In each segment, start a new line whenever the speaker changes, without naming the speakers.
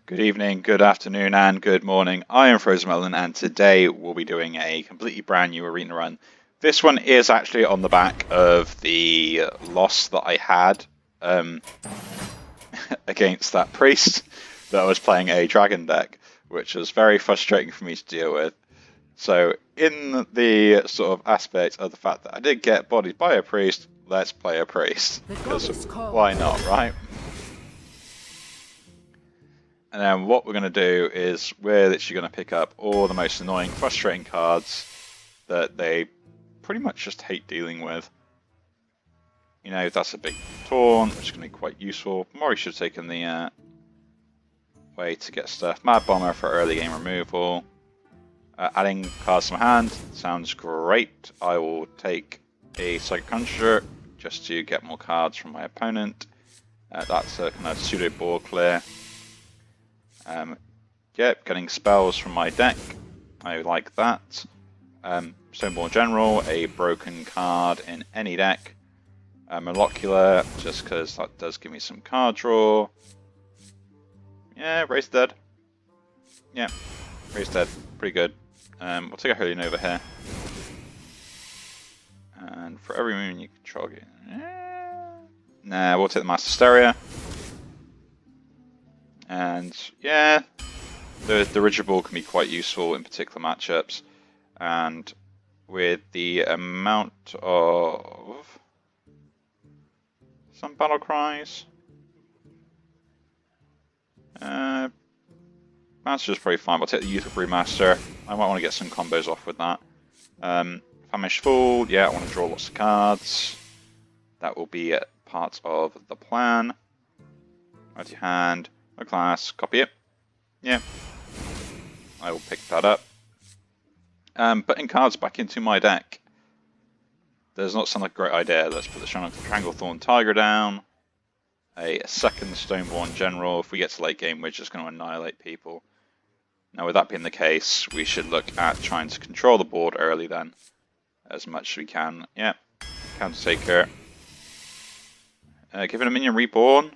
Good evening, good afternoon, and good morning. I am Frozen Melon, and today we'll be doing a completely brand new arena run. This one is actually on the back of the loss that I had against that priest that was playing a dragon deck, which was very frustrating for me to deal with. So, in the sort of aspect of the fact that I did get bodied by a priest, let's play a priest. Because why not, right? And then what we're going to do is we're literally going to pick up all the most annoying, frustrating cards that they pretty much just hate dealing with. You know, that's a big taunt, which is going to be quite useful. Mori should have taken the way to get stuff. Mad Bomber for early game removal. Adding cards to my hand sounds great. I will take a Psychic Conjurer just to get more cards from my opponent. That's a kind of pseudo board clear. Yeah, getting spells from my deck. I like that. Stoneborn General, a broken card in any deck. Molecular, just because that does give me some card draw. Yeah, Raise Dead. Yeah, Raise Dead, pretty good. We'll take a Holy Nova here. And for every moon you control, nah, we'll take the Master Hysteria. And yeah, the Rigid Ball can be quite useful in particular matchups. And with the amount of some battle cries, Master's probably fine. I'll take the Youthful Brewmaster. I might want to get some combos off with that. Famished Fool, yeah, I want to draw lots of cards. That will be part of the plan. Add your hand, a class, copy it. Yeah, I will pick that up. Putting cards back into my deck does not sound like a great idea. Let's put the Stranglethorn Tiger down. A second Stoneborn General. If we get to late game, we're just going to annihilate people. Now, with that being the case, we should look at trying to control the board early then, as much as we can. Yeah, Counter Taker. Give it a minion reborn.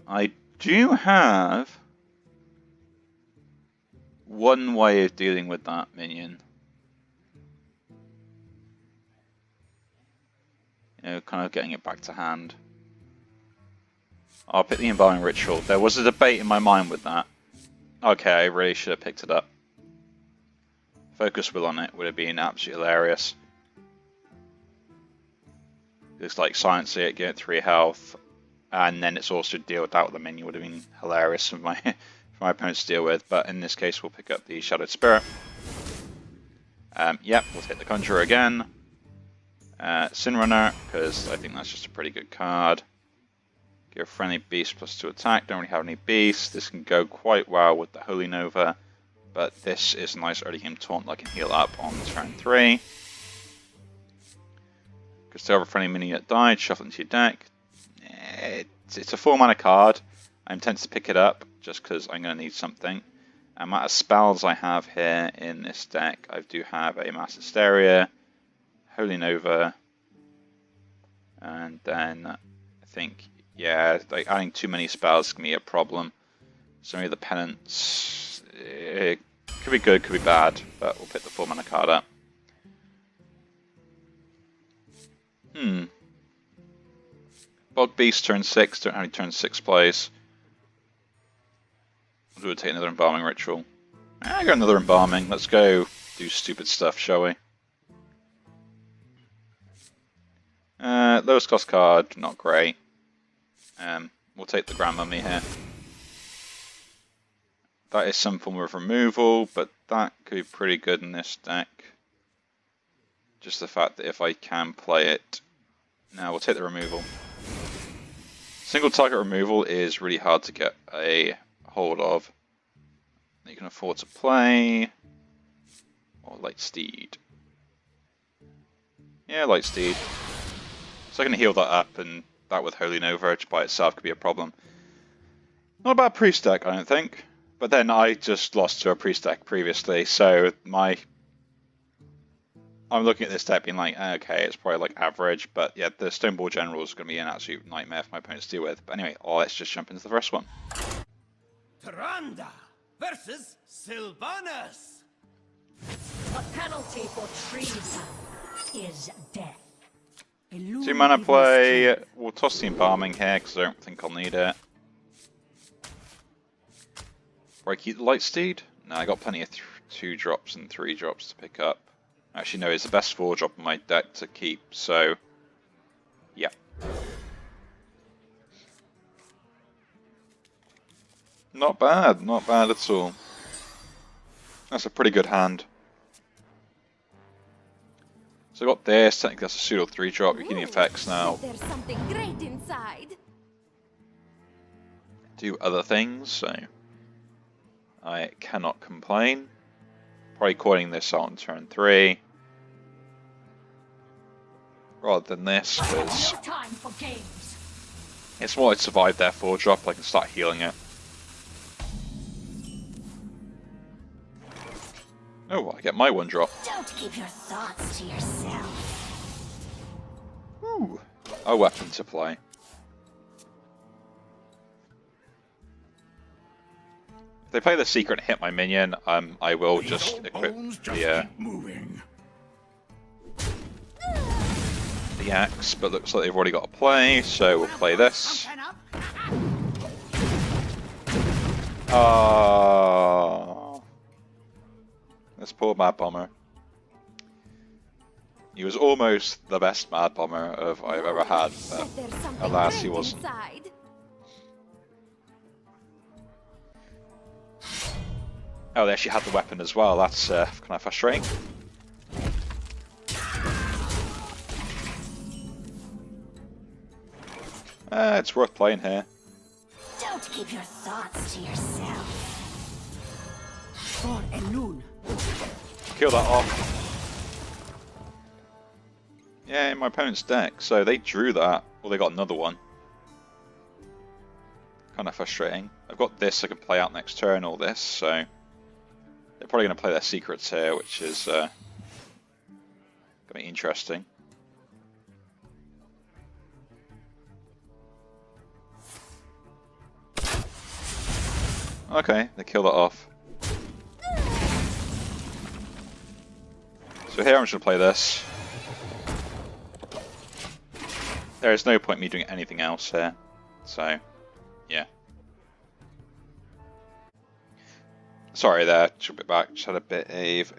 I do have one way of dealing with that minion. You know, kind of getting it back to hand. I'll pick the Embalming Ritual. There was a debate in my mind with that. Okay, I really should have picked it up. Focus Will on it would have been absolutely hilarious. It's like silence it, get 3 health, and then it's also deal with that with the minion would have been hilarious for my for my opponents to deal with. But in this case, we'll pick up the Shadowed Spirit. Yep, we'll hit the Conjurer again. Sin Runner, because I think that's just a pretty good card. Give Friendly Beast +2 attack. Don't really have any beasts. This can go quite well with the Holy Nova, but this is a nice early game taunt that I can heal up on turn 3. Because still have a friendly minion that died, shuffle into your deck. It's a 4-mana card. I'm tempted to pick it up just because I'm going to need something. Amount of spells I have here in this deck, I do have a Master Hysteria, Holy Nova, and then I think, yeah, like adding too many spells can be a problem. Some of the Penance, it could be good, could be bad, but we'll pick the 4-mana card up. Bog Beast turn 6, don't have any turn 6 plays. We'll take another Embalming Ritual. I got another Embalming, let's go do stupid stuff, shall we? Lowest cost card, not great. We'll take the Grand Mummy here. That is some form of removal, but that could be pretty good in this deck. Just the fact that if I can play it. Now we'll take the removal. Single target removal is really hard to get a hold of. You can afford to play. Or Light Steed. Yeah, Light Steed. So I can heal that up, and that with Holy Nova by itself could be a problem. Not a bad priest deck, I don't think. But then I just lost to a priest deck previously, so my I'm looking at this deck being like, okay, it's probably like average, but yeah, the Stoneball General is going to be an absolute nightmare for my opponents to deal with. But anyway, let's just jump into the first one.
Tyrande versus Sylvanas.
The penalty for treason is death.
2 mana play. We'll toss the Embalming here because I don't think I'll need it. Or I keep the Lightsteed? No, I got plenty of 2 drops and 3 drops to pick up. Actually, no, it's the best 4 drop in my deck to keep, so yeah. Not bad at all. That's a pretty good hand. So I got this, technically that's a pseudo 3 drop, you're getting effects now.
There's something great inside.
Do other things, so I cannot complain. Probably coining this out on turn 3. Rather than this, because
No time for games.
it's more I'd survive their 4 drop, I can start healing it. Oh, I get my 1 drop.
Don't keep your thoughts to yourself.
Ooh, a weapon to play. If they play the secret and hit my minion, I will just equip the axe, but looks like they've already got a play, so we'll play this. Oh, this poor Mad Bomber. He was almost the best Mad Bomber I've ever had, but alas, he wasn't.
Inside.
Oh, they actually had the weapon as well. That's kind of frustrating. It's worth playing here.
Don't keep your thoughts to yourself.
For a noon.
Kill that off. Yeah, in my opponent's deck. So they drew that. Well, they got another one. Kind of frustrating. I've got this I can play out next turn, all this, so they're probably going to play their secrets here, which is going to be interesting. Okay, they kill that off. So here I'm just going to play this. There is no point in me doing anything else here. So, yeah. Sorry there, just a bit back. Just had a bit of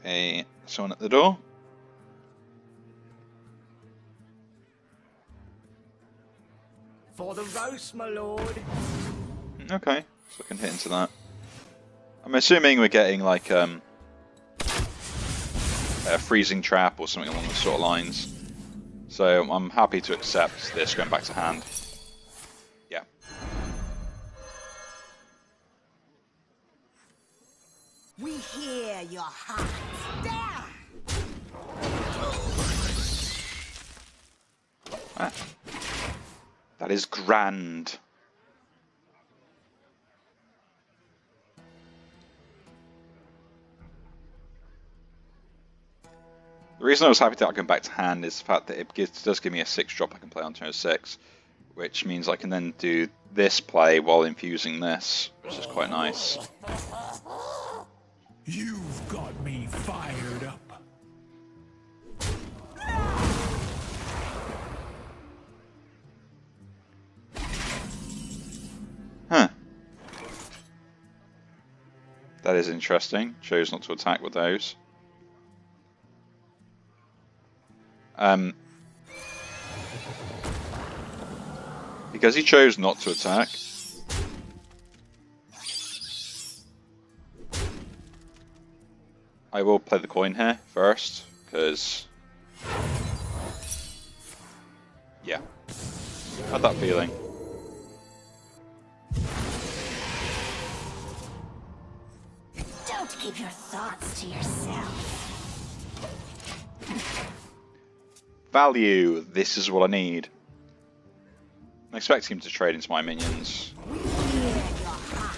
someone at the door.
For the roast, my lord.
Okay, so I can hit into that. I'm assuming we're getting like a freezing trap or something along those sort of lines. So I'm happy to accept this going back to hand. Yeah.
We hear your heart. There.
Ah. That is grand. The reason I was happy to come back to hand is the fact that it does give me a 6 drop I can play on turn 6, which means I can then do this play while infusing this, which is quite nice.
You've got me fired up.
Huh. That is interesting. Chose not to attack with those. Because he chose not to attack, I will play the coin here first, because yeah, had that feeling.
Don't keep your thoughts to yourself.
Value, this is what I need. I'm expecting him to trade into my minions.
We hear your heart.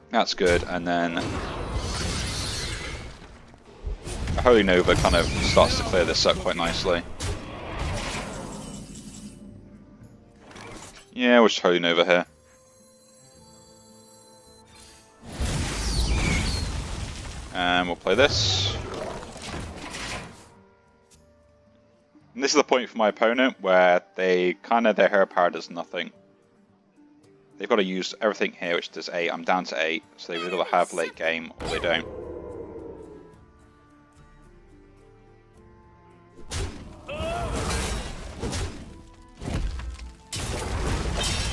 That's good, and then a Holy Nova kind of starts to clear this up quite nicely. Yeah, we'll just Holy Nova here. And we'll play this. And this is the point for my opponent where they their hero power does nothing. They've got to use everything here, which does 8. I'm down to 8, so they've either got to have late game or they don't.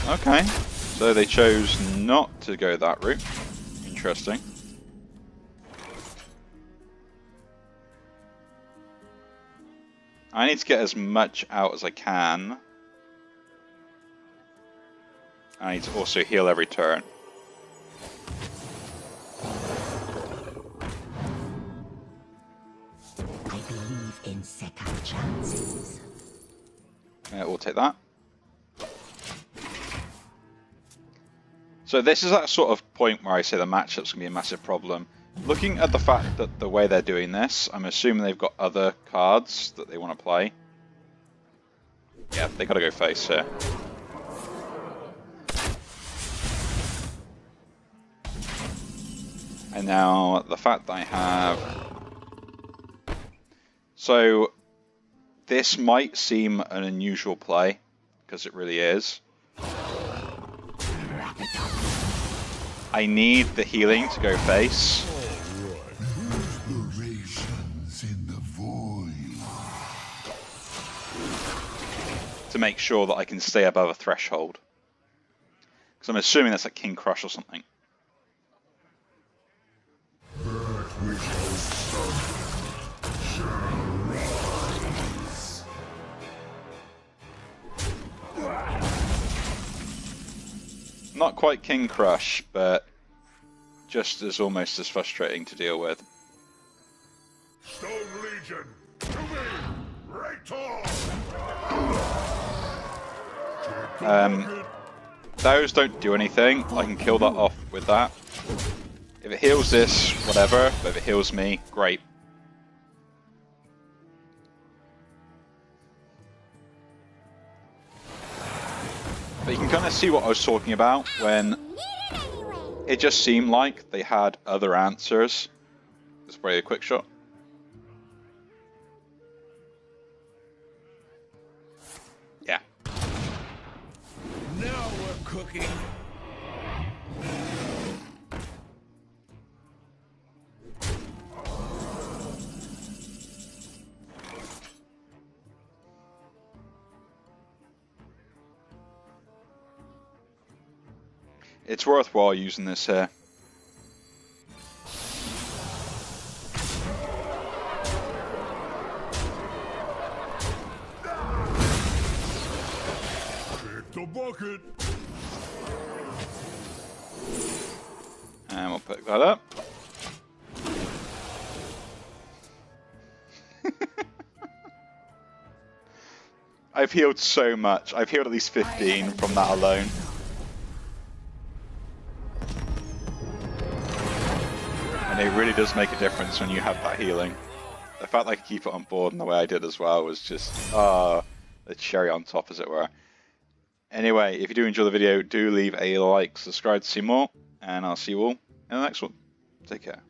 Okay, so they chose not to go that route. Interesting. I need to get as much out as I can. I need to also heal every turn.
I believe in second chances.
We'll take that. So this is that sort of point where I say the matchup's going to be a massive problem. Looking at the fact that the way they're doing this, I'm assuming they've got other cards that they want to play. Yeah, they got to go face here. And now the fact that I have... So this might seem an unusual play, because it really is. I need the healing to go face.
In the void.
To make sure that I can stay above a threshold. Because I'm assuming that's like King Crush or something. Not quite King Crush, but just as almost as frustrating to deal with.
Stone Legion, to me,
Those don't do anything. I can kill that off with that. If it heals this, whatever, but if it heals me, great. But you can kind of see what I was talking about when it just seemed like they had other answers. Let's play a quick shot. Yeah.
Now we're cooking.
It's worthwhile using this here.
Pick the bucket.
And we'll pick that up. I've healed so much. I've healed at least 15 from that alone. And it really does make a difference when you have that healing. The fact that I could keep it on board in the way I did as well was just the cherry on top, as it were. Anyway, if you do enjoy the video, do leave a like, subscribe to see more, and I'll see you all in the next one. Take care.